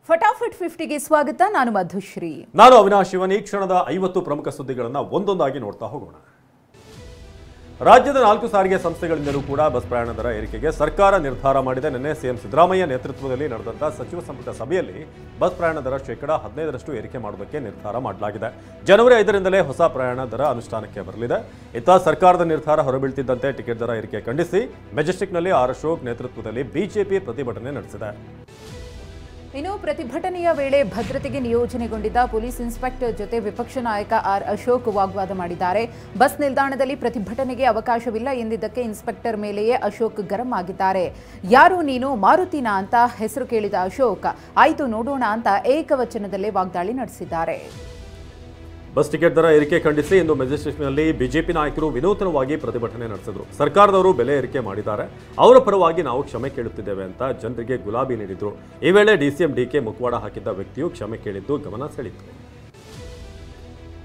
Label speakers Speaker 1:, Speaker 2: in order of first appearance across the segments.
Speaker 1: ಫಟಾಫಟ್ 50ಗೆ ಸ್ವಾಗತ. ನಾನು ಮಧುಶ್ರೀ.
Speaker 2: ನಾನು ಅವಿನಾಶ್ ಶಿವನ್. ಈ ಕ್ಷಣದ 50 ಪ್ರಮುಖ ಸುದ್ದಿಗಳನ್ನು ಒಂದೊಂದಾಗಿ ನೋಡ್ತಾ ಹೋಗೋಣ. ರಾಜ್ಯದ 4 ಸಾರಿಗೆ ಸಂಸ್ಥೆಗಳಿಂದಲೂ ಕೂಡ ಬಸ್ ಪ್ರಯಾಣ ದರ ಏರಿಕೆಗೆ ಸರ್ಕಾರ ನಿರ್ಧಾರ ಮಾಡಿದೆ. ನಿನ್ನೆ ಸಿಎಂ ಸಿದ್ದರಾಮಯ್ಯ ನೇತೃತ್ವದಲ್ಲಿ ನಡೆದಂತಹ ಸಚಿವ ಸಂಪುಟ ಸಭೆಯಲ್ಲಿ ಬಸ್ ಪ್ರಯಾಣ ದರ ಶೇಕಡಾ 15ರಷ್ಟು ಏರಿಕೆ ಮಾಡುವುದಕ್ಕೆ ನಿರ್ಧಾರ ಮಾಡಲಾಗಿದೆ. ಜನವರಿ 5ರಿಂದಲೇ ಹೊಸ ಪ್ರಯಾಣ ದರ ಅನುಷ್ಠಾನಕ್ಕೆ ಬರಲಿದೆ. ಇತ್ತ ಸರ್ಕಾರದ ನಿರ್ಧಾರ ಹೊರಬೀಳ್ತಿದ್ದಂತೆ ಟಿಕೆಟ್ ದರ ಏರಿಕೆ ಖಂಡಿಸಿ ಮೆಜೆಸ್ಟಿಕ್ನಲ್ಲಿ ಆರ್ ಅಶೋಕ್ ನೇತೃತ್ವದಲ್ಲಿ ಬಿಜೆಪಿ ಪ್ರತಿಭಟನೆ ನಡೆಸಿದೆ.
Speaker 1: ಇನ್ನು ಪ್ರತಿಭಟನೆಯ ವೇಳೆ ಭದ್ರತೆಗೆ ನಿಯೋಜನೆಗೊಂಡಿದ್ದ ಪೊಲೀಸ್ ಇನ್ಸ್ಪೆಕ್ಟರ್ ಜೊತೆ ವಿಪಕ್ಷ ನಾಯಕ ಆರ್ ಅಶೋಕ್ ವಾಗ್ವಾದ ಮಾಡಿದ್ದಾರೆ. ಬಸ್ ನಿಲ್ದಾಣದಲ್ಲಿ ಪ್ರತಿಭಟನೆಗೆ ಅವಕಾಶವಿಲ್ಲ ಎಂದಿದ್ದಕ್ಕೆ ಇನ್ಸ್ಪೆಕ್ಟರ್ ಮೇಲೆಯೇ ಅಶೋಕ್ ಗರಂ ಆಗಿದ್ದಾರೆ. ಯಾರು ನೀನು, ಮಾರುತಿನಾ ಅಂತ ಹೆಸರು ಕೇಳಿದ ಅಶೋಕ್ ಆಯ್ತು ನೋಡೋಣ ಅಂತ ಏಕವಚನದಲ್ಲೇ ವಾಗ್ದಾಳಿ ನಡೆಸಿದ್ದಾರೆ.
Speaker 2: ಬಸ್ ಟಿಕೆಟ್ ದರ ಏರಿಕೆ ಖಂಡಿಸಿ ಇಂದು ಮೆಜೆಸ್ಟಿಕ್ನಲ್ಲಿ ಬಿಜೆಪಿ ನಾಯಕರು ವಿನೂತನವಾಗಿ ಪ್ರತಿಭಟನೆ ನಡೆಸಿದರು. ಸರ್ಕಾರದವರು ಬೆಲೆ ಏರಿಕೆ ಮಾಡಿದ್ದಾರೆ, ಅವರ ಪರವಾಗಿ ನಾವು ಕ್ಷಮೆ ಕೇಳುತ್ತಿದ್ದೇವೆ ಅಂತ ಜನರಿಗೆ ಗುಲಾಬಿ ನೀಡಿದ್ರು. ಈ ವೇಳೆ ಡಿಸಿಎಂ ಡಿಕೆ ಮುಖವಾಡ ಹಾಕಿದ್ದ ವ್ಯಕ್ತಿಯು ಕ್ಷಮೆ ಕೇಳಿದ್ದು ಗಮನ ಸೆಳೆಯಿತು.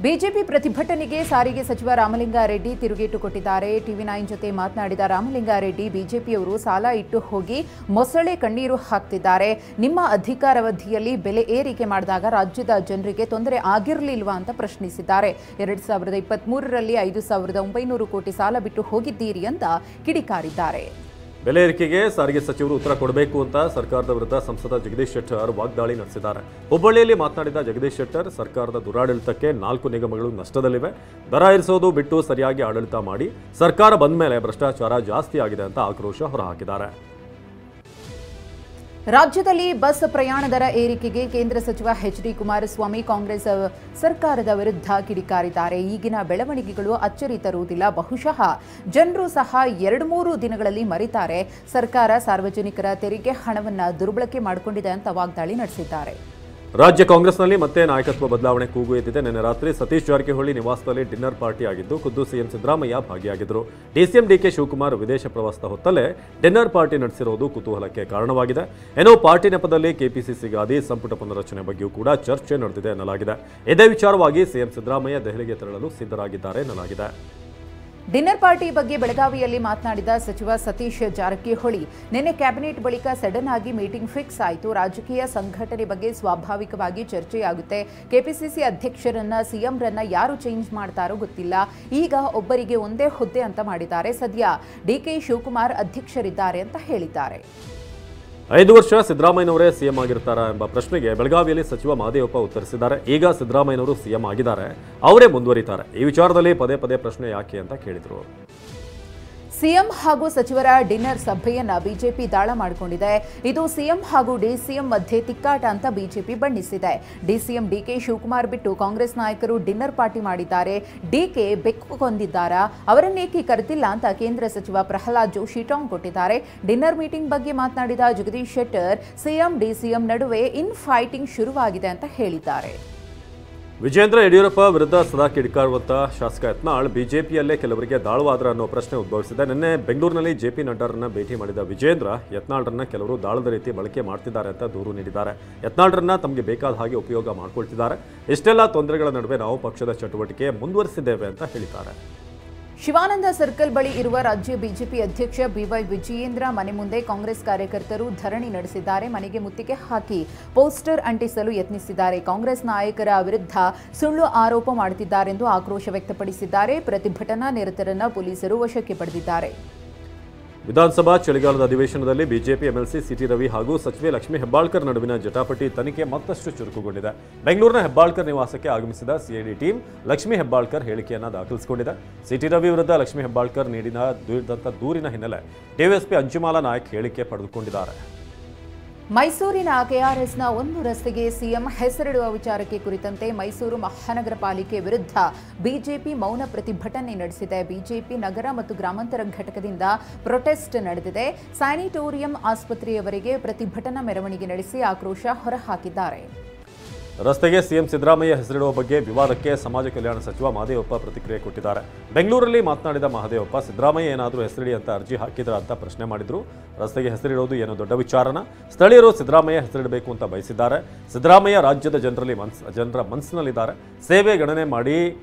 Speaker 1: ಬಿಜೆಪಿ ಪ್ರತಿಭಟನೆಗೆ ಸಾರಿಗೆ ಸಚಿವ ರಾಮಲಿಂಗಾರೆಡ್ಡಿ ತಿರುಗೇಟು ಕೊಟ್ಟಿದ್ದಾರೆ. ಟಿವಿ9 ಜೊತೆ ಮಾತನಾಡಿದ ರಾಮಲಿಂಗಾರೆಡ್ಡಿ, ಬಿಜೆಪಿಯವರು ಸಾಲ ಇಟ್ಟು ಹೋಗಿ ಮೊಸಳೆ ಕಣ್ಣೀರು ಹಾಕ್ತಿದ್ದಾರೆ. ನಿಮ್ಮ ಅಧಿಕಾರಾವಧಿಯಲ್ಲಿ ಬೆಲೆ ಏರಿಕೆ ಮಾಡಿದಾಗ ರಾಜ್ಯದ ಜನರಿಗೆ ತೊಂದರೆ ಆಗಿರಲಿಲ್ವಾ ಅಂತ ಪ್ರಶ್ನಿಸಿದ್ದಾರೆ. 2023ರಲ್ಲಿ 5,900 ಕೋಟಿ ಸಾಲ ಬಿಟ್ಟು ಹೋಗಿದ್ದೀರಿ ಅಂತ ಕಿಡಿಕಾರಿದ್ದಾರೆ.
Speaker 2: ಬೆಲೆ ಏರಿಕೆಗೆ ಸಾರಿಗೆ ಸಚಿವರು ಉತ್ತರ ಕೊಡಬೇಕು ಅಂತ ಸರ್ಕಾರದ ವಿರುದ್ಧ ಸಂಸದ ಜಗದೀಶ್ ಶೆಟ್ಟರ್ ವಾಗ್ದಾಳಿ ನಡೆಸಿದ್ದಾರೆ. ಹುಬ್ಬಳ್ಳಿಯಲ್ಲಿ ಮಾತನಾಡಿದ ಜಗದೀಶ್ ಶೆಟ್ಟರ್, ಸರ್ಕಾರದ ದುರಾಡಳಿತಕ್ಕೆ 4 ನಿಗಮಗಳು ನಷ್ಟದಲ್ಲಿವೆ. ದರ ಏರಿಸೋದು ಬಿಟ್ಟು ಸರಿಯಾಗಿ ಆಡಳಿತ ಮಾಡಿ. ಸರ್ಕಾರ ಬಂದ ಮೇಲೆ ಭ್ರಷ್ಟಾಚಾರ ಜಾಸ್ತಿ ಆಗಿದೆ ಅಂತ ಆಕ್ರೋಶ ಹೊರಹಾಕಿದ್ದಾರೆ.
Speaker 1: ರಾಜ್ಯದಲ್ಲಿ ಬಸ್ ಪ್ರಯಾಣ ದರ ಏರಿಕೆಗೆ ಕೇಂದ್ರ ಸಚಿವ ಎಚ್.ಡಿ. ಕುಮಾರಸ್ವಾಮಿ ಕಾಂಗ್ರೆಸ್ ಸರ್ಕಾರದ ವಿರುದ್ಧ ಕಿಡಿಕಾರಿದ್ದಾರೆ. ಈಗಿನ ಬೆಳವಣಿಗೆಗಳು ಅಚ್ಚರಿ ತರುವುದಿಲ್ಲ. ಬಹುಶಃ ಜನರು ಸಹ 2-3 ದಿನಗಳಲ್ಲಿ ಮರಿತಾರೆ. ಸರ್ಕಾರ ಸಾರ್ವಜನಿಕರ ತೆರಿಗೆ ಹಣವನ್ನು ದುರ್ಬಳಕೆ ಮಾಡಿಕೊಂಡಿದೆ ಅಂತ ವಾಗ್ದಾಳಿ ನಡೆಸಿದ್ದಾರೆ.
Speaker 2: ರಾಜ್ಯ ಕಾಂಗ್ರೆಸ್ನಲ್ಲಿ ಮತ್ತೆ ನಾಯಕತ್ವ ಬದಲಾವಣೆ ಕೂಗು ಎದ್ದಿದೆ. ನಿನ್ನೆ ರಾತ್ರಿ ಸತೀಶ್ ಜಾರಕಿಹೊಳಿ ನಿವಾಸದಲ್ಲಿ ಡಿನ್ನರ್ ಪಾರ್ಟಿ ಆಗಿದ್ದು ಖುದ್ದು ಸಿಎಂ ಸಿದ್ದರಾಮಯ್ಯ ಭಾಗಿಯಾಗಿದ್ದರು. ಡಿಸಿಎಂ ಡಿಕೆ ಶಿವಕುಮಾರ್ ವಿದೇಶ ಪ್ರವಾಸದ ಹೊತ್ತಲ್ಲೇ ಡಿನ್ನರ್ ಪಾರ್ಟಿ ನಡೆಸಿರುವುದು ಕುತೂಹಲಕ್ಕೆ ಕಾರಣವಾಗಿದೆ. ಏನೋ ಪಾರ್ಟಿ ನೆಪದಲ್ಲಿ ಕೆಪಿಸಿಸಿ ಗಾದಿ ಸಂಪುಟ ಪುನರಚನೆ ಬಗ್ಗೆಯೂ ಕೂಡ ಚರ್ಚೆ ನಡೆದಿದೆ ಎನ್ನಲಾಗಿದೆ. ಇದೇ ವಿಚಾರವಾಗಿ ಸಿಎಂ ಸಿದ್ದರಾಮಯ್ಯ ದೆಹಲಿಗೆ ತೆರಳಲು ಸಿದ್ಧರಾಗಿದ್ದಾರೆ ಎನ್ನಲಾಗಿದೆ.
Speaker 1: ಡಿನ್ನರ್ ಪಾರ್ಟಿ ಬಗ್ಗೆ ಬೆಳಗಾವಿಯಲ್ಲಿ ಮಾತನಾಡಿದ ಸಚಿವ ಸತೀಶ್ ಜಾರಕಿಹೊಳಿ, ನಿನ್ನೆ ಕ್ಯಾಬಿನೆಟ್ ಬಳಿಕ ಸಡನ್ ಆಗಿ ಮೀಟಿಂಗ್ ಫಿಕ್ಸ್ ಆಯಿತು. ರಾಜಕೀಯ ಸಂಘಟನೆ ಬಗ್ಗೆ ಸ್ವಾಭಾವಿಕವಾಗಿ ಚರ್ಚೆಯಾಗುತ್ತೆ. ಕೆಪಿಸಿಸಿ ಅಧ್ಯಕ್ಷರನ್ನ ಸಿಎಂರನ್ನ ಯಾರು ಚೇಂಜ್ ಮಾಡ್ತಾರೋ ಗೊತ್ತಿಲ್ಲ. ಈಗ ಒಬ್ಬರಿಗೆ ಒಂದೇ ಹುದ್ದೆ ಅಂತ ಮಾಡಿದ್ದಾರೆ. ಸದ್ಯ ಡಿಕೆ ಶಿವಕುಮಾರ್ ಅಧ್ಯಕ್ಷರಿದ್ದಾರೆ ಅಂತ ಹೇಳಿದ್ದಾರೆ.
Speaker 2: 5 ವರ್ಷ ಸಿದ್ದರಾಮಯ್ಯನವರೇ ಸಿಎಂ ಆಗಿರ್ತಾರಾ ಎಂಬ ಪ್ರಶ್ನೆಗೆ ಬೆಳಗಾವಿಯಲ್ಲಿ ಸಚಿವ ಮಹದೇವಪ್ಪ ಉತ್ತರಿಸಿದ್ದಾರೆ. ಈಗ ಸಿದ್ದರಾಮಯ್ಯನವರು ಸಿಎಂ ಆಗಿದ್ದಾರೆ, ಅವರೇ ಮುಂದುವರಿತಾರೆ. ಈ ವಿಚಾರದಲ್ಲಿ ಪದೇ ಪದೇ ಪ್ರಶ್ನೆ ಯಾಕೆ ಅಂತ ಕೇಳಿದರು.
Speaker 1: ಸಿಎಂ ಹಾಗೂ ಸಚಿವರ ಡಿನ್ನರ್ ಸಭೆಯನ್ನ ಬಿಜೆಪಿ ದಾಳ ಮಾಡಿಕೊಂಡಿದೆ. ಇದು ಸಿಎಂ ಹಾಗೂ ಡಿಸಿಎಂ ಮಧ್ಯೆ ತಿಕ್ಕಾಟ ಅಂತ ಬಿಜೆಪಿ ಬಣ್ಣಿಸಿದೆ. ಡಿಸಿಎಂ ಡಿಕೆ ಶಿವಕುಮಾರ್ ಬಿಟ್ಟು ಕಾಂಗ್ರೆಸ್ ನಾಯಕರು ಡಿನ್ನರ್ ಪಾರ್ಟಿ ಮಾಡಿದ್ದಾರೆ. ಡಿಕೆ ಬೆಕ್ಕು ಕೊಂದಿದ್ದಾರಾ, ಅವರನ್ನೇಕೆ ಕರೆದಿಲ್ಲ ಅಂತ ಕೇಂದ್ರ ಸಚಿವ ಪ್ರಹ್ಲಾದ್ ಜೋಶಿ ಟಾಂಗ್ ಕೊಟ್ಟಿದ್ದಾರೆ. ಡಿನ್ನರ್ ಮೀಟಿಂಗ್ ಬಗ್ಗೆ ಮಾತನಾಡಿದ ಜಗದೀಶ್ ಶೆಟ್ಟರ್, ಸಿಎಂ ಡಿಸಿಎಂ ನಡುವೆ ಇನ್ ಫೈಟಿಂಗ್ ಶುರುವಾಗಿದೆ ಅಂತ ಹೇಳಿದ್ದಾರೆ.
Speaker 2: ವಿಜೇಂದ್ರ ಯಡಿಯೂರಪ್ಪ ವಿರುದ್ಧ ಸದಾ ಕಿಡಿಕಾರುವಂತ ಶಾಸಕ ಯತ್ನಾಳ್ ಬಿಜೆಪಿಯಲ್ಲೇ ಕೆಲವರಿಗೆ ದಾಳವಾದ್ರ ಅನ್ನೋ ಪ್ರಶ್ನೆ ಉದ್ಭವಿಸಿದೆ. ನಿನ್ನೆ ಬೆಂಗಳೂರಿನಲ್ಲಿ ಜೆಪಿ ನಡ್ಡಾರನ್ನ ಭೇಟಿ ಮಾಡಿದ ವಿಜೇಂದ್ರ, ಯತ್ನಾಳ್ರನ್ನ ಕೆಲವರು ದಾಳದ ರೀತಿ ಬಳಕೆ ಮಾಡ್ತಿದ್ದಾರೆ ಅಂತ ದೂರು ನೀಡಿದ್ದಾರೆ. ಯತ್ನಾಳ್ರನ್ನ ತಮಗೆ ಬೇಕಾದ ಹಾಗೆ ಉಪಯೋಗ ಮಾಡ್ಕೊಳ್ತಿದ್ದಾರೆ. ಇಷ್ಟೆಲ್ಲ ತೊಂದರೆಗಳ ನಡುವೆ ನಾವು ಪಕ್ಷದ ಚಟುವಟಿಕೆ ಮುಂದುವರಿಸಿದ್ದೇವೆ ಅಂತ ಹೇಳಿದ್ದಾರೆ.
Speaker 1: ಶಿವಾನಂದ ಸರ್ಕಲ್ ಬಳಿ ಇರುವ ರಾಜ್ಯ ಬಿಜೆಪಿ ಅಧ್ಯಕ್ಷ ಬಿವೈ ವಿಜಯೇಂದ್ರ ಮನೆ ಮುಂದೆ ಕಾಂಗ್ರೆಸ್ ಕಾರ್ಯಕರ್ತರು ಧರಣಿ ನಡೆಸಿದ್ದಾರೆ. ಮನೆಗೆ ಮುತ್ತಿಗೆ ಹಾಕಿ ಪೋಸ್ಟರ್ ಅಂಟಿಸಲು ಯತ್ನಿಸಿದ್ದಾರೆ. ಕಾಂಗ್ರೆಸ್ ನಾಯಕರ ವಿರುದ್ಧ ಸುಳ್ಳು ಆರೋಪ ಮಾಡುತ್ತಿದ್ದಾರೆಂದು ಆಕ್ರೋಶ ವ್ಯಕ್ತಪಡಿಸಿದ್ದಾರೆ. ಪ್ರತಿಭಟನಾ ನಿರತರನ್ನ ಪೊಲೀಸರು ವಶಕ್ಕೆ ಪಡೆದಿದ್ದಾರೆ.
Speaker 2: ವಿಧಾನಸಭಾ ಚಳಿಗಾಲದ ಅಧಿವೇಶನದಲ್ಲಿ ಬಿಜೆಪಿ ಎಂಎಲ್ಸಿ ಸಿಟಿ ರವಿ ಹಾಗೂ ಸಚಿವೆ ಲಕ್ಷ್ಮೀ ಹೆಬ್ಬಾಳ್ಕರ್ ನಡುವಿನ ಜಟಾಪಟಿ ತನಿಖೆ ಮತ್ತಷ್ಟು ಚುರುಕುಗೊಂಡಿದೆ. ಬೆಂಗಳೂರಿನ ಹೆಬ್ಬಾಳ್ಕರ್ ನಿವಾಸಕ್ಕೆ ಆಗಮಿಸಿದ ಸಿಐಡಿ ಟೀಮ್ ಲಕ್ಷ್ಮೀ ಹೆಬ್ಬಾಳ್ಕರ್ ಹೇಳಿಕೆಯನ್ನು ದಾಖಲಿಸಿಕೊಂಡಿದೆ. ಸಿಟಿ ರವಿ ವಿರುದ್ಧ ಲಕ್ಷ್ಮೀ ಹೆಬ್ಬಾಳ್ಕರ್ ನೀಡಿದಂಥ ದೂರಿನ ಹಿನ್ನೆಲೆ ಡಿವೈಎಸ್ಪಿ ಅಂಜುಮಾಲಾ ನಾಯಕ್ ಹೇಳಿಕೆ ಪಡೆದುಕೊಂಡಿದ್ದಾರೆ.
Speaker 1: ಮೈಸೂರಿನ ಕೆಆರ್ಎಸ್ನ ಒಂದು ರಸ್ತೆಗೆ ಸಿಎಂ ಹೆಸರಿಡುವ ವಿಚಾರಕ್ಕೆ ಕುರಿತಂತೆ ಮೈಸೂರು ಮಹಾನಗರ ಪಾಲಿಕೆ ವಿರುದ್ಧ ಬಿಜೆಪಿ ಮೌನ ಪ್ರತಿಭಟನೆ ನಡೆಸಿದೆ. ಬಿಜೆಪಿ ನಗರ ಮತ್ತು ಗ್ರಾಮಾಂತರ ಘಟಕದಿಂದ ಪ್ರೊಟೆಸ್ಟ್ ನಡೆದಿದೆ. ಸ್ಯಾನಿಟೋರಿಯಂ ಆಸ್ಪತ್ರೆಯವರೆಗೆ ಪ್ರತಿಭಟನಾ ಮೆರವಣಿಗೆ ನಡೆಸಿ ಆಕ್ರೋಶ ಹೊರಹಾಕಿದ್ದಾರೆ.
Speaker 2: ರಸ್ತೆಗೆ ಸಿಎಂ ಸಿದ್ದರಾಮಯ್ಯ ಹೆಸರಿಡುವ ಬಗ್ಗೆ ವಿವಾದಕ್ಕೆ ಸಮಾಜ ಕಲ್ಯಾಣ ಸಚಿವ ಮಹದೇವಪ್ಪ ಪ್ರತಿಕ್ರಿಯೆ ಕೊಟ್ಟಿದ್ದಾರೆ. ಬೆಂಗಳೂರಲ್ಲಿ ಮಾತನಾಡಿದ ಮಹದೇವಪ್ಪ, ಸಿದ್ದರಾಮಯ್ಯ ಏನಾದರೂ ಹೆಸರಿಡಿ ಅಂತ ಅರ್ಜಿ ಹಾಕಿದ್ರ ಅಂತ ಪ್ರಶ್ನೆ ಮಾಡಿದ್ರು. ರಸ್ತೆಗೆ ಹೆಸರಿಡೋದು ಏನು ದೊಡ್ಡ ವಿಚಾರನ? ಸ್ಥಳೀಯರು ಸಿದ್ದರಾಮಯ್ಯ ಹೆಸರಿಡಬೇಕು ಅಂತ ಬಯಸಿದ್ದಾರೆ. ಸಿದ್ದರಾಮಯ್ಯ ರಾಜ್ಯದ ಜನರ ಮನಸ್ಸಿನಲ್ಲಿದ್ದಾರೆ. ಸೇವೆ ಗಣನೆ ಮಾಡಿ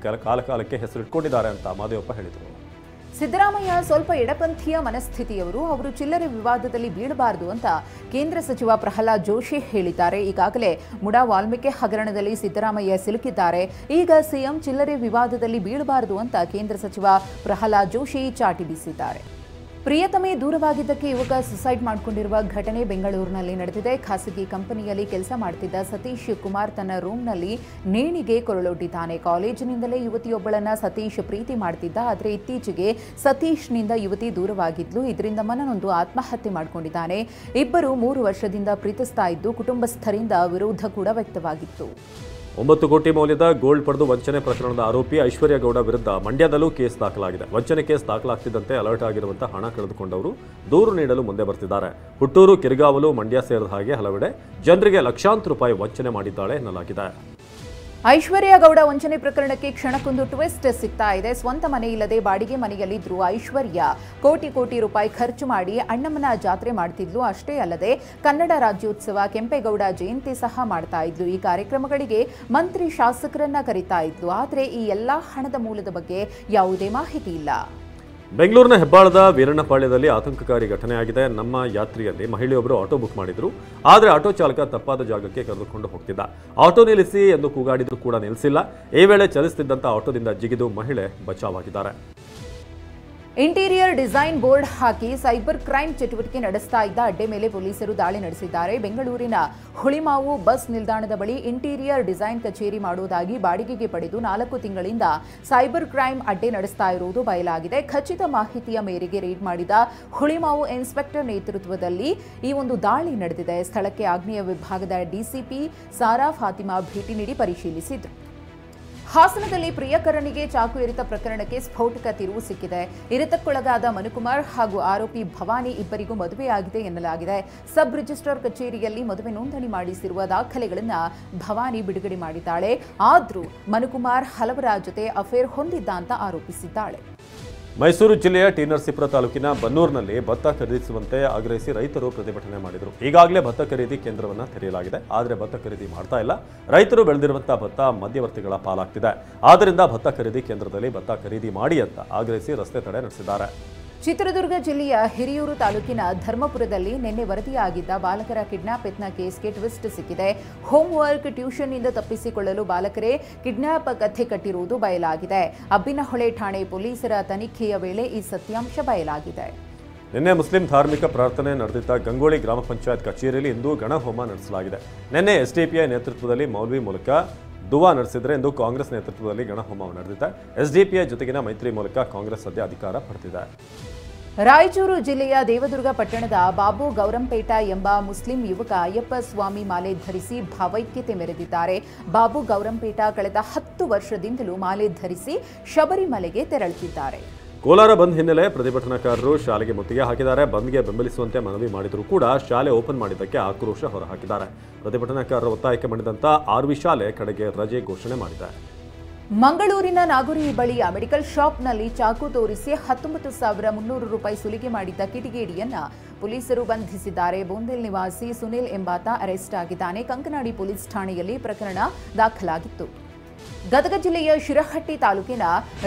Speaker 2: ಕಾಲಕಾಲಕ್ಕೆ ಹೆಸರಿಟ್ಕೊಂಡಿದ್ದಾರೆ ಅಂತ ಮಹದೇವಪ್ಪ ಹೇಳಿದರು.
Speaker 1: ಸಿದ್ದರಾಮಯ್ಯ ಸ್ವಲ್ಪ ಎಡಪಂಥೀಯ ಮನಸ್ಥಿತಿಯವರು, ಅವರು ಚಿಲ್ಲರೆ ವಿವಾದದಲ್ಲಿ ಬೀಳಬಾರದು ಅಂತ ಕೇಂದ್ರ ಸಚಿವ ಪ್ರಹ್ಲಾದ್ ಜೋಶಿ ಹೇಳಿದ್ದಾರೆ. ಈಗಾಗಲೇ ಮುಡಾ ವಾಲ್ಮೀಕಿ ಹಗರಣದಲ್ಲಿ ಸಿದ್ದರಾಮಯ್ಯ ಸಿಲುಕಿದ್ದಾರೆ. ಈಗ ಸಿಎಂ ಚಿಲ್ಲರೆ ವಿವಾದದಲ್ಲಿ ಬೀಳಬಾರದು ಅಂತ ಕೇಂದ್ರ ಸಚಿವ ಪ್ರಹ್ಲಾದ್ ಜೋಶಿ ಚಾಟಿ ಬೀಸಿದ್ದಾರೆ. ಪ್ರಿಯತಮೆ ದೂರವಾಗಿದ್ದಕ್ಕೆ ಯುವಕ ಸುಸೈಡ್ ಮಾಡಿಕೊಂಡಿರುವ ಘಟನೆ ಬೆಂಗಳೂರಿನಲ್ಲಿ ನಡೆದಿದೆ. ಖಾಸಗಿ ಕಂಪನಿಯಲ್ಲಿ ಕೆಲಸ ಮಾಡುತ್ತಿದ್ದ ಸತೀಶ್ ಕುಮಾರ್ ತನ್ನ ರೂಮ್ನಲ್ಲಿ ನೇಣಿಗೆ ಕೊರಳೊಡ್ಡಿದ್ದಾನೆ. ಕಾಲೇಜಿನಿಂದಲೇ ಯುವತಿಯೊಬ್ಬಳನ್ನ ಸತೀಶ್ ಪ್ರೀತಿ ಮಾಡ್ತಿದ್ದ. ಆದರೆ ಇತ್ತೀಚೆಗೆ ಸತೀಶ್ನಿಂದ ಯುವತಿ ದೂರವಾಗಿದ್ಲು. ಇದರಿಂದ ಮನನೊಂದು ಆತ್ಮಹತ್ಯೆ ಮಾಡಿಕೊಂಡಿದ್ದಾನೆ. ಇಬ್ಬರು 3 ವರ್ಷದಿಂದ ಪ್ರೀತಿಸ್ತಾ ಇದ್ದು ಕುಟುಂಬಸ್ಥರಿಂದ ವಿರೋಧ ಕೂಡ ವ್ಯಕ್ತವಾಗಿತ್ತು.
Speaker 2: 9 ಕೋಟಿ ಮೌಲ್ಯದ ಗೋಲ್ಡ್ ಪಡೆದು ವಂಚನೆ ಪ್ರಕರಣದ ಆರೋಪಿ ಐಶ್ವರ್ಯ ಗೌಡ ವಿರುದ್ಧ ಮಂಡ್ಯದಲ್ಲೂ ಕೇಸ್ ದಾಖಲಾಗಿದೆ. ವಂಚನೆ ಕೇಸ್ ದಾಖಲಾಗ್ತಿದ್ದಂತೆ ಅಲರ್ಟ್ ಆಗಿರುವಂತಹ ಹಣ ಕಳೆದುಕೊಂಡವರು ದೂರು ನೀಡಲು ಮುಂದೆ ಬರ್ತಿದ್ದಾರೆ. ಹುಟ್ಟೂರು, ಕಿರ್ಗಾವಲು, ಮಂಡ್ಯ ಸೇರಿದ ಹಾಗೆ ಹಲವೆಡೆ ಜನರಿಗೆ ಲಕ್ಷಾಂತರ ರೂಪಾಯಿ ವಂಚನೆ ಮಾಡಿದ್ದಾಳೆ ಎನ್ನಲಾಗಿದೆ.
Speaker 1: ಐಶ್ವರ್ಯ ಗೌಡ ವಂಚನೆ ಪ್ರಕರಣಕ್ಕೆ ಕ್ಷಣಕ್ಕೊಂದು ಟ್ವಿಸ್ಟ್ ಸಿಗ್ತಾ ಇದೆ. ಸ್ವಂತ ಮನೆ ಇಲ್ಲದೆ ಬಾಡಿಗೆ ಮನೆಯಲ್ಲಿದ್ರು ಐಶ್ವರ್ಯ ಕೋಟಿ ರೂಪಾಯಿ ಖರ್ಚು ಮಾಡಿ ಅಣ್ಣಮ್ಮನ ಜಾತ್ರೆ ಮಾಡ್ತಿದ್ಲು. ಅಷ್ಟೇ ಅಲ್ಲದೆ ಕನ್ನಡ ರಾಜ್ಯೋತ್ಸವ, ಕೆಂಪೇಗೌಡ ಜಯಂತಿ ಸಹ ಮಾಡ್ತಾ ಇದ್ಲು. ಈ ಕಾರ್ಯಕ್ರಮಗಳಿಗೆ ಮಂತ್ರಿ ಶಾಸಕರನ್ನ ಕರೀತಾ ಇದ್ಲು. ಆದರೆ ಈ ಎಲ್ಲಾ ಹಣದ ಮೂಲದ ಬಗ್ಗೆ ಯಾವುದೇ ಮಾಹಿತಿ ಇಲ್ಲ.
Speaker 2: ಬೆಂಗಳೂರಿನ ಹೆಬ್ಬಾಳದ ವೀರಣ್ಣಪಾಳ್ಯದಲ್ಲಿ ಆತಂಕಕಾರಿ ಘಟನೆಯಾಗಿದೆ. ನಮ್ಮ ಯಾತ್ರೆಯಲ್ಲಿ ಮಹಿಳೆಯೊಬ್ಬರು ಆಟೋ ಬುಕ್ ಮಾಡಿದ್ರು. ಆದರೆ ಆಟೋ ಚಾಲಕ ತಪ್ಪಾದ ಜಾಗಕ್ಕೆ ಕರೆದುಕೊಂಡು ಹೋಗ್ತಿದ್ದ. ಆಟೋ ನಿಲ್ಲಿಸಿ ಎಂದು ಕೂಗಾಡಿದ್ರು ಕೂಡ ನಿಲ್ಲಿಸಿಲ್ಲ. ಈ ವೇಳೆ ಚಲಿಸುತ್ತಿದ್ದಂಥ ಆಟೋದಿಂದ ಜಿಗಿದು ಮಹಿಳೆ ಬಚಾವಾಗಿದ್ದಾರೆ.
Speaker 1: ಇಂಟೀರಿಯರ್ ಡಿಸೈನ್ ಬೋರ್ಡ್ ಹಾಕಿ ಸೈಬರ್ ಕ್ರೈಮ್ ಚಟುವಟಿಕೆ ನಡೆಸ್ತಾ ಇದ್ದ ಅಡ್ಡೆ ಮೇಲೆ ಪೊಲೀಸರು ದಾಳಿ ನಡೆಸಿದ್ದಾರೆ. ಬೆಂಗಳೂರಿನ ಹುಳಿಮಾವು ಬಸ್ ನಿಲ್ದಾಣದ ಬಳಿ ಇಂಟೀರಿಯರ್ ಡಿಸೈನ್ ಕಚೇರಿ ಮಾಡುವುದಾಗಿ ಬಾಡಿಗೆಗೆ ಪಡೆದು 4 ತಿಂಗಳಿಂದ ಸೈಬರ್ ಕ್ರೈಮ್ ಅಡ್ಡೆ ನಡೆಸ್ತಾ ಇರುವುದು ಬಯಲಾಗಿದೆ. ಖಚಿತ ಮಾಹಿತಿಯ ಮೇರೆಗೆ ರೇಡ್ ಮಾಡಿದ ಹುಳಿಮಾವು ಇನ್ಸ್ಪೆಕ್ಟರ್ ನೇತೃತ್ವದಲ್ಲಿ ಈ ಒಂದು ದಾಳಿ ನಡೆದಿದೆ. ಸ್ಥಳಕ್ಕೆ ಆಗ್ನೇಯ ವಿಭಾಗದ ಡಿಸಿಪಿ ಸಾರಾ ಫಾತಿಮಾ ಭೇಟಿ ನೀಡಿ ಪರಿಶೀಲಿಸಿದರು. ಹಾಸನದಲ್ಲಿ ಪ್ರಿಯಕರನಿಗೆ ಚಾಕು ಇರಿತ ಪ್ರಕರಣಕ್ಕೆ ಸ್ಫೋಟಕ ತಿರುವು ಸಿಕ್ಕಿದೆ. ಇರಿತಕ್ಕೊಳಗಾದ ಮನುಕುಮಾರ್ ಹಾಗೂ ಆರೋಪಿ ಭವಾನಿ ಇಬ್ಬರಿಗೂ ಮದುವೆಯಾಗಿದೆ ಎನ್ನಲಾಗಿದೆ. ಸಬ್ ರಿಜಿಸ್ಟ್ರಾರ್ ಕಚೇರಿಯಲ್ಲಿ ಮದುವೆ ನೋಂದಣಿ ಮಾಡಿಸಿರುವ ದಾಖಲೆಗಳನ್ನು ಭವಾನಿ ಬಿಡುಗಡೆ ಮಾಡಿದ್ದಾಳೆ. ಆದರೂ ಮನುಕುಮಾರ್ ಹಲವರ ಜೊತೆ ಅಫೇರ್ ಹೊಂದಿದ್ದ ಅಂತ ಆರೋಪಿಸಿದ್ದಾಳೆ.
Speaker 2: ಮೈಸೂರು ಜಿಲ್ಲೆಯ ಟಿ ನರಸೀಪುರ ತಾಲೂಕಿನ ಬನ್ನೂರಿನಲ್ಲಿ ಭತ್ತ ಖರೀದಿಸುವಂತೆ ಆಗ್ರಹಿಸಿ ರೈತರು ಪ್ರತಿಭಟನೆ ಮಾಡಿದರು. ಈಗಾಗಲೇ ಭತ್ತ ಖರೀದಿ ಕೇಂದ್ರವನ್ನು ತೆರೆಯಲಾಗಿದೆ. ಆದರೆ ಭತ್ತ ಖರೀದಿ ಮಾಡ್ತಾ ಇಲ್ಲ. ರೈತರು ಬೆಳೆದಿರುವಂತಹ ಭತ್ತ ಮಧ್ಯವರ್ತಿಗಳ ಪಾಲಾಗ್ತಿದೆ. ಆದ್ದರಿಂದ ಭತ್ತ ಖರೀದಿ ಕೇಂದ್ರದಲ್ಲಿ ಭತ್ತ ಖರೀದಿ ಮಾಡಿ ಅಂತ ಆಗ್ರಹಿಸಿ ರಸ್ತೆ ತಡೆ ನಡೆಸಿದ್ದಾರೆ.
Speaker 1: ಚಿತ್ರದುರ್ಗ ಜಿಲ್ಲೆಯ ಹಿರಿಯೂರು ತಾಲೂಕಿನ ಧರ್ಮಪುರದಲ್ಲಿ ನಿನ್ನೆ ವರದಿಯಾಗಿದ್ದ ಬಾಲಕರ ಕಿಡ್ನಾಪ್ ಯತ್ನ ಕೇಸ್ಗೆ ಟ್ವಿಸ್ಟ್ ಸಿಕ್ಕಿದೆ. ಹೋಂವರ್ಕ್, ಟ್ಯೂಷನ್ನಿಂದ ತಪ್ಪಿಸಿಕೊಳ್ಳಲು ಬಾಲಕರೇ ಕಿಡ್ನಾಪ್ ಕಥೆ ಕಟ್ಟಿರುವುದು ಬಯಲಾಗಿದೆ. ಅಬ್ಬಿನಹೊಳೆ ಠಾಣೆ ಪೊಲೀಸರ ತನಿಖೆಯ ವೇಳೆ ಈ ಸತ್ಯಾಂಶ ಬಯಲಾಗಿದೆ.
Speaker 2: ನಿನ್ನೆ ಮುಸ್ಲಿಂ ಧಾರ್ಮಿಕ ಪ್ರಾರ್ಥನೆ ನಡೆದಿದ್ದ ಗಂಗೋಳಿ ಗ್ರಾಮ ಪಂಚಾಯತ್ ಕಚೇರಿಯಲ್ಲಿ ಇಂದು ಗಣಹೋಮ ನಡೆಸಲಾಗಿದೆ. ನಿನ್ನೆ ಎಸ್ಡಿಪಿಐ ನೇತೃತ್ವದಲ್ಲಿ ಮೌಲ್ವಿ ಮೂಲಕ ದುವಾ ನಡೆಸಿದರೆ ಇಂದು ಕಾಂಗ್ರೆಸ್ ನೇತೃತ್ವದಲ್ಲಿ ಗಣಹೋಮ ನಡೆದಿದೆ. ಎಸ್ಡಿಪಿಐ ಜೊತೆಗಿನ ಮೈತ್ರಿ ಮೂಲಕ ಕಾಂಗ್ರೆಸ್ ಸದ್ಯ ಅಧಿಕಾರ ಪಡೆದಿದೆ.
Speaker 1: ರಾಯಚೂರು ಜಿಲ್ಲೆಯ ದೇವದುರ್ಗ ಪಟ್ಟಣದ ಬಾಬು ಗೌರಂಪೇಟ ಎಂಬ ಮುಸ್ಲಿಂ ಯುವಕ ಅಯ್ಯಪ್ಪ ಸ್ವಾಮಿ ಮಾಲೆ ಧರಿಸಿ ಭಾವೈಕ್ಯತೆ ಮೆರೆದಿದ್ದಾರೆ. ಬಾಬು ಗೌರಂಪೇಟ ಕಳೆದ 10 ವರ್ಷದಿಂದಲೂ ಮಾಲೆ ಧರಿಸಿ ಶಬರಿಮಲೆಗೆ ತೆರಳುತ್ತಿದ್ದಾರೆ.
Speaker 2: ಕೋಲಾರ ಬಂದ್ ಹಿನ್ನೆಲೆ ಪ್ರತಿಭಟನಾಕಾರರು ಶಾಲೆಗೆ ಮುತ್ತಿಗೆ ಹಾಕಿದ್ದಾರೆ. ಬಂದ್ಗೆ ಬೆಂಬಲಿಸುವಂತೆ ಮನವಿ ಮಾಡಿದರೂ ಕೂಡ ಶಾಲೆ ಓಪನ್ ಮಾಡಿದ್ದಕ್ಕೆ ಆಕ್ರೋಶ ಹೊರಹಾಕಿದ್ದಾರೆ. ಪ್ರತಿಭಟನಾಕಾರರ ಒತ್ತಾಯಕ್ಕೆ ಮಣಿದಂತ ಆರ್ವಿ ಶಾಲೆ ಕಡೆಗೆ ರಜೆ ಘೋಷಣೆ ಮಾಡಿದೆ.
Speaker 1: ಮಂಗಳೂರಿನ ನಾಗುರಿ ಬಳಿಯ ಮೆಡಿಕಲ್ ಶಾಪ್ನಲ್ಲಿ ಚಾಕು ತೋರಿಸಿ 19,300 ರೂಪಾಯಿ ಸುಲಿಗೆ ಮಾಡಿದ್ದ ಕಿಡಿಗೇಡಿಯನ್ನ ಪೊಲೀಸರು ಬಂಧಿಸಿದ್ದಾರೆ. ಬೋಂದೆಲ್ ನಿವಾಸಿ ಸುನಿಲ್ ಎಂಬಾತ ಅರೆಸ್ಟ್ ಆಗಿದ್ದಾನೆ. ಕಂಕನಾಡಿ ಪೊಲೀಸ್ ಠಾಣೆಯಲ್ಲಿ ಪ್ರಕರಣ ದಾಖಲಾಗಿತ್ತು. ಗದಗ ಜಿಲ್ಲೆಯ ಶಿರಹಟ್ಟಿ ತಾಲೂಕಿನ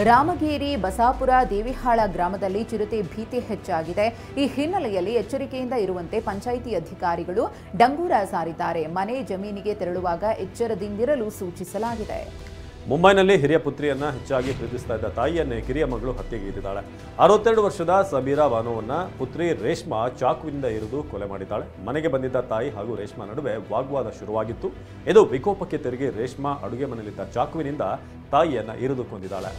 Speaker 1: ರಾಮಗೇರಿ ಬಸಾಪುರ ದೇವಿಹಾಳ ಗ್ರಾಮದಲ್ಲಿ ಚಿರತೆ ಭೀತಿ ಹೆಚ್ಚಾಗಿದೆ. ಈ ಹಿನ್ನೆಲೆಯಲ್ಲಿ ಎಚ್ಚರಿಕೆಯಿಂದ ಇರುವಂತೆ ಪಂಚಾಯಿತಿ ಅಧಿಕಾರಿಗಳು ಡಂಗೂರ ಸಾರಿದ್ದಾರೆ. ಮನೆ ಜಮೀನಿಗೆ ತೆರಳುವಾಗ ಎಚ್ಚರದಿಂದಿರಲು ಸೂಚಿಸಲಾಗಿದೆ.
Speaker 2: ಮುಂಬೈನಲ್ಲಿ ಹಿರಿಯ ಪುತ್ರಿಯನ್ನ ಹೆಚ್ಚಾಗಿ ಪ್ರೀತಿಸ್ತಾ ಇದ್ದ ತಾಯಿಯನ್ನೇ ಕಿರಿಯ ಮಗಳು ಹತ್ಯೆಗೈದಿದ್ದಾಳೆ. 62 ವರ್ಷದ ಸಬೀರಾ ಬಾನೋವನ್ನ ಪುತ್ರಿ ರೇಷ್ಮಾ ಚಾಕುವಿನಿಂದ ಇರಿದು ಕೊಲೆ ಮಾಡಿದ್ದಾಳೆ. ಮನೆಗೆ ಬಂದಿದ್ದ ತಾಯಿ ಹಾಗೂ ರೇಷ್ಮಾ ನಡುವೆ ವಾಗ್ವಾದ ಶುರುವಾಗಿತ್ತು. ಇದು ವಿಕೋಪಕ್ಕೆ ತಿರುಗಿ ರೇಷ್ಮಾ ಅಡುಗೆ ಮನೆಯಲ್ಲಿದ್ದ ಚಾಕುವಿನಿಂದ ತಾಯಿಯನ್ನ ಇರಿದು ಕೊಂದಿದ್ದಾಳೆ.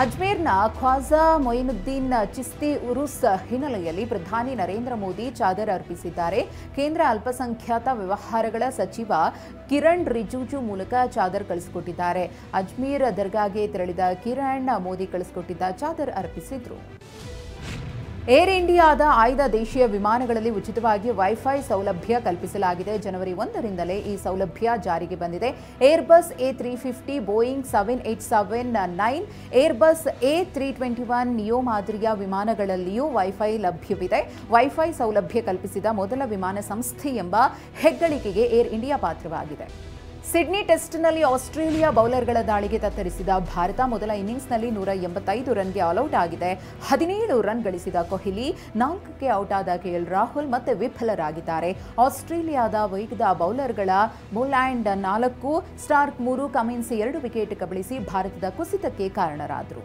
Speaker 1: ಅಜ್ಮೇರ್ನ ಖ್ವಾಜಾ ಮೊಯಿನುದ್ದೀನ್ ಚಿಸ್ತಿ ಉರುಸ್ ಹಿನ್ನೆಲೆಯಲ್ಲಿ ಪ್ರಧಾನಿ ನರೇಂದ್ರ ಮೋದಿ ಚಾದರ್ ಅರ್ಪಿಸಿದ್ದಾರೆ. ಕೇಂದ್ರ ಅಲ್ಪಸಂಖ್ಯಾತ ವ್ಯವಹಾರಗಳ ಸಚಿವ ಕಿರಣ್ ರಿಜಿಜು ಮೂಲಕ ಚಾದರ್ ಕಳಿಸಿಕೊಟ್ಟಿದ್ದಾರೆ. ಅಜ್ಮೀರ್ ದರ್ಗಾಗೆ ತೆರಳಿದ ಕಿರಣ್ ಮೋದಿ ಕಳಿಸಿಕೊಟ್ಟಿದ್ದ ಚಾದರ್ ಅರ್ಪಿಸಿದ್ರು. ಏರ್ ಇಂಡಿಯಾದ ಆಯ್ದ ದೇಶೀಯ ವಿಮಾನಗಳಲ್ಲಿ ಉಚಿತವಾಗಿ ವೈಫೈ ಸೌಲಭ್ಯ ಕಲ್ಪಿಸಲಾಗಿದೆ. ಜನವರಿ 1ರಿಂದಲೇ ಈ ಸೌಲಭ್ಯ ಜಾರಿಗೆ ಬಂದಿದೆ. Airbus A350, Boeing 787-9, Airbus A321 neo ಮಾದರಿಯ ವಿಮಾನಗಳಲ್ಲಿಯೂ ವೈಫೈ ಲಭ್ಯವಿದೆ. ವೈಫೈ ಸೌಲಭ್ಯ ಕಲ್ಪಿಸಿದ ಮೊದಲ ವಿಮಾನ ಸಂಸ್ಥೆ ಎಂಬ ಹೆಗ್ಗಳಿಕೆಗೆ ಏರ್ ಇಂಡಿಯಾ ಪಾತ್ರವಾಗಿದೆ. ಸಿಡ್ನಿ ಟೆಸ್ಟ್ನಲ್ಲಿ ಆಸ್ಟ್ರೇಲಿಯಾ ಬೌಲರ್ಗಳ ದಾಳಿಗೆ ತತ್ತರಿಸಿದ ಭಾರತ ಮೊದಲ ಇನ್ನಿಂಗ್ಸ್ನಲ್ಲಿ 185 ರನ್ಗೆ ಆಲ್ಔಟ್ ಆಗಿದೆ. 17 ರನ್ ಗಳಿಸಿದ ಕೊಹ್ಲಿ 4ಕ್ಕೆ ಔಟ್ ಆದ ಕೆಎಲ್ ರಾಹುಲ್ ಮತ್ತೆ ವಿಫಲರಾಗಿದ್ದಾರೆ. ಆಸ್ಟ್ರೇಲಿಯಾದ ವೇಗದ ಬೌಲರ್ಗಳ ಮೊಲ್ಯಾಂಡ್ 4, ಸ್ಟಾರ್ಕ್ 3, ಕಮಿನ್ಸ್ 2 ವಿಕೆಟ್ ಕಬಳಿಸಿ ಭಾರತದ ಕುಸಿತಕ್ಕೆ ಕಾರಣರಾದರು.